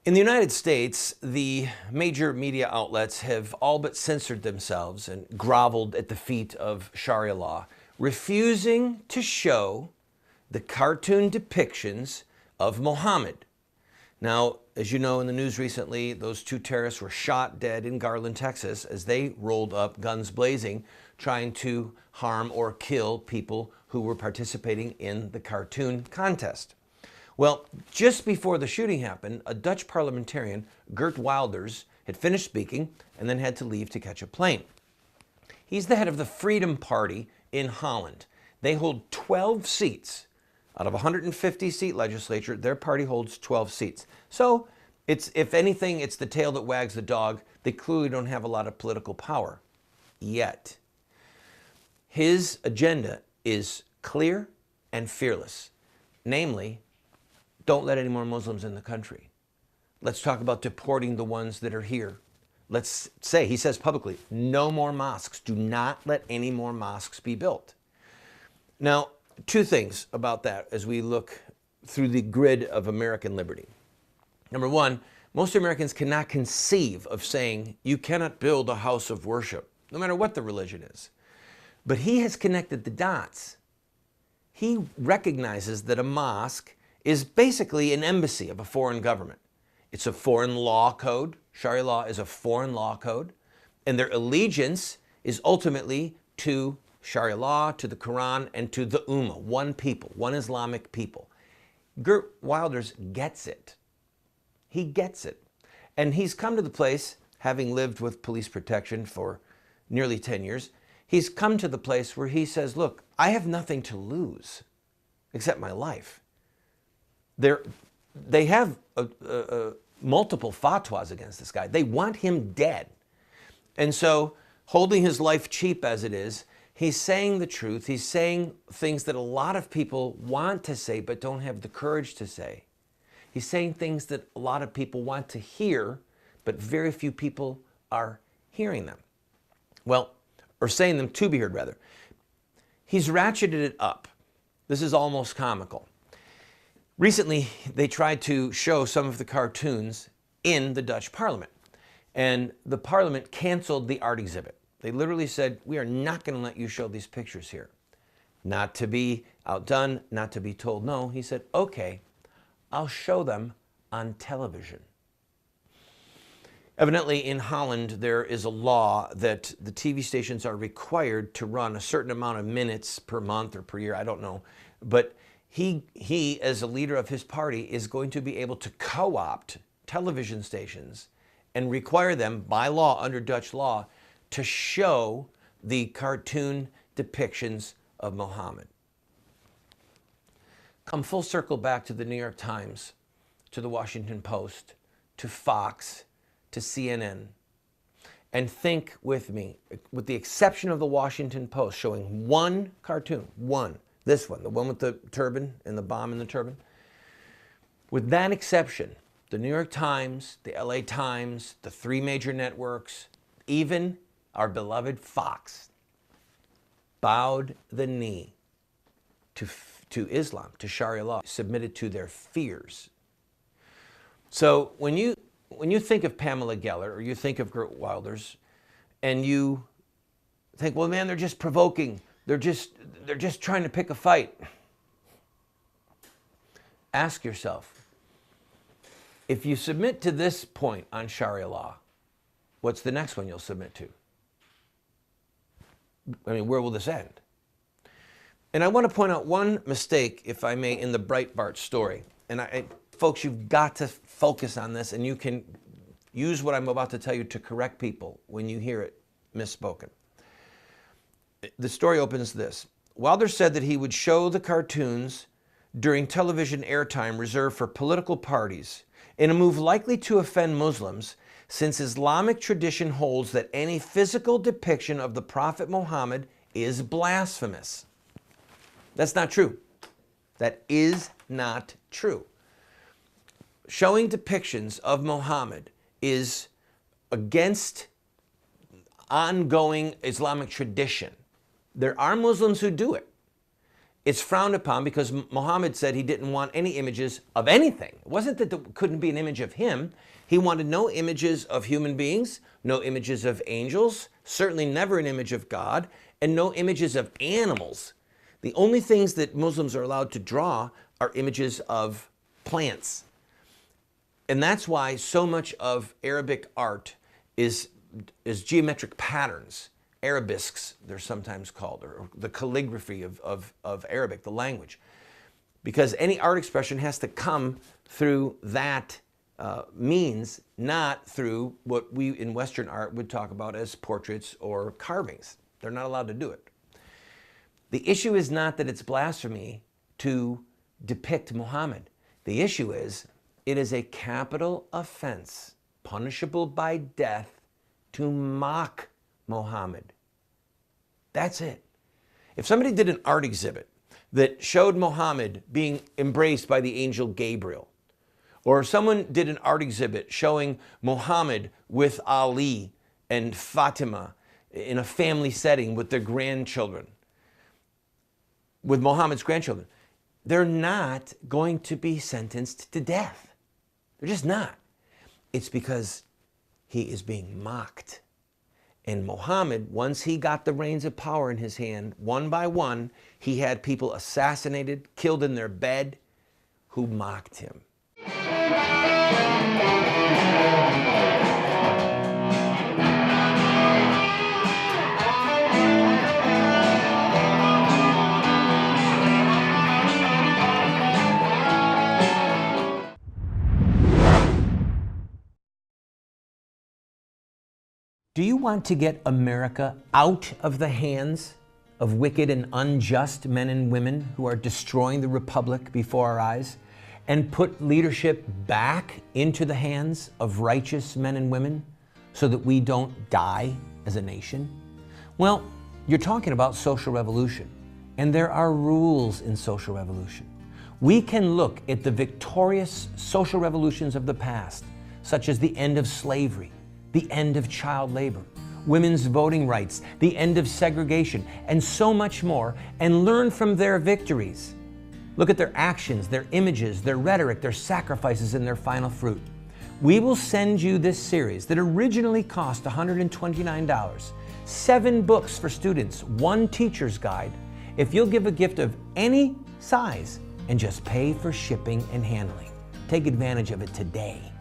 In the United States, the major media outlets have all but censored themselves and groveled at the feet of Sharia law, refusing to show the cartoon depictions of Muhammad. Now, as you know, in the news recently, those two terrorists were shot dead in Garland, Texas, as they rolled up guns blazing, trying to harm or kill people who were participating in the cartoon contest. Well, just before the shooting happened, a Dutch parliamentarian, Geert Wilders, had finished speaking and then had to leave to catch a plane. He's the head of the Freedom Party in Holland. They hold 12 seats. Out of a 150-seat legislature, their party holds 12 seats. So, if anything, it's the tail that wags the dog. They clearly don't have a lot of political power yet. His agenda is clear and fearless. Namely, don't let any more Muslims in the country. Let's talk about deporting the ones that are here. Let's say, he says publicly, no more mosques. Do not let any more mosques be built. Now, two things about that as we look through the grid of American liberty. Number one, most Americans cannot conceive of saying you cannot build a house of worship, no matter what the religion is. But he has connected the dots. He recognizes that a mosque is basically an embassy of a foreign government. It's a foreign law code. Sharia law is a foreign law code. And their allegiance is ultimately to Sharia law, to the Quran, and to the Ummah, one people, one Islamic people. Geert Wilders gets it. He gets it. And he's come to the place, having lived with police protection for nearly 10 years, he's come to the place where he says, look, I have nothing to lose except my life. They have multiple fatwas against this guy. They want him dead. And so, holding his life cheap as it is, he's saying the truth. He's saying things that a lot of people want to say but don't have the courage to say. He's saying things that a lot of people want to hear, but very few people are hearing them. Well, or saying them to be heard, rather. He's ratcheted it up. This is almost comical. Recently, they tried to show some of the cartoons in the Dutch parliament, and the parliament canceled the art exhibit. They literally said, we are not going to let you show these pictures here. Not to be outdone, not to be told no. He said, okay, I'll show them on television. Evidently, in Holland, there is a law that the TV stations are required to run a certain amount of minutes per month or per year, I don't know, but he, as a leader of his party, is going to be able to co-opt television stations and require them by law, under Dutch law, to show the cartoon depictions of Muhammad. Come full circle back to the New York Times, to the Washington Post, to Fox, to CNN, and think with me, with the exception of the Washington Post showing one cartoon, this one, the one with the turban and the bomb in the turban. With that exception, the New York Times, the LA Times, the three major networks, even our beloved Fox, bowed the knee to Islam, to Sharia law, submitted to their fears. So when you think of Pamela Geller or you think of Geert Wilders, and you think, well, man, they're just provoking. They're just trying to pick a fight. Ask yourself, if you submit to this point on Sharia law, what's the next one you'll submit to? I mean, where will this end? And I want to point out one mistake, if I may, in the Breitbart story. And folks, you've got to focus on this, and you can use what I'm about to tell you to correct people when you hear it misspoken. The story opens this. Wilder said that he would show the cartoons during television airtime reserved for political parties in a move likely to offend Muslims, since Islamic tradition holds that any physical depiction of the Prophet Muhammad is blasphemous. That's not true. That is not true. Showing depictions of Muhammad is against ongoing Islamic tradition. There are Muslims who do it. It's frowned upon because Muhammad said he didn't want any images of anything. It wasn't that there couldn't be an image of him. He wanted no images of human beings, no images of angels, certainly never an image of God, and no images of animals. The only things that Muslims are allowed to draw are images of plants. And that's why so much of Arabic art is geometric patterns. Arabesques, they're sometimes called, or the calligraphy of Arabic, the language. Because any art expression has to come through that means, not through what we in Western art would talk about as portraits or carvings. They're not allowed to do it. The issue is not that it's blasphemy to depict Muhammad. The issue is it is a capital offense, punishable by death, to mock Muhammad. That's it. If somebody did an art exhibit that showed Muhammad being embraced by the angel Gabriel, or someone did an art exhibit showing Muhammad with Ali and Fatima in a family setting with their grandchildren, with Muhammad's grandchildren, they're not going to be sentenced to death. They're just not. It's because he is being mocked. And Muhammad, once he got the reins of power in his hand, one by one, he had people assassinated, killed in their bed, who mocked him. Do you want to get America out of the hands of wicked and unjust men and women who are destroying the republic before our eyes, and put leadership back into the hands of righteous men and women so that we don't die as a nation? Well, you're talking about social revolution, and there are rules in social revolution. We can look at the victorious social revolutions of the past, such as the end of slavery, the end of child labor, women's voting rights, the end of segregation, and so much more, and learn from their victories. Look at their actions, their images, their rhetoric, their sacrifices, and their final fruit. We will send you this series that originally cost $129, 7 books for students, 1 teacher's guide, if you'll give a gift of any size and just pay for shipping and handling. Take advantage of it today.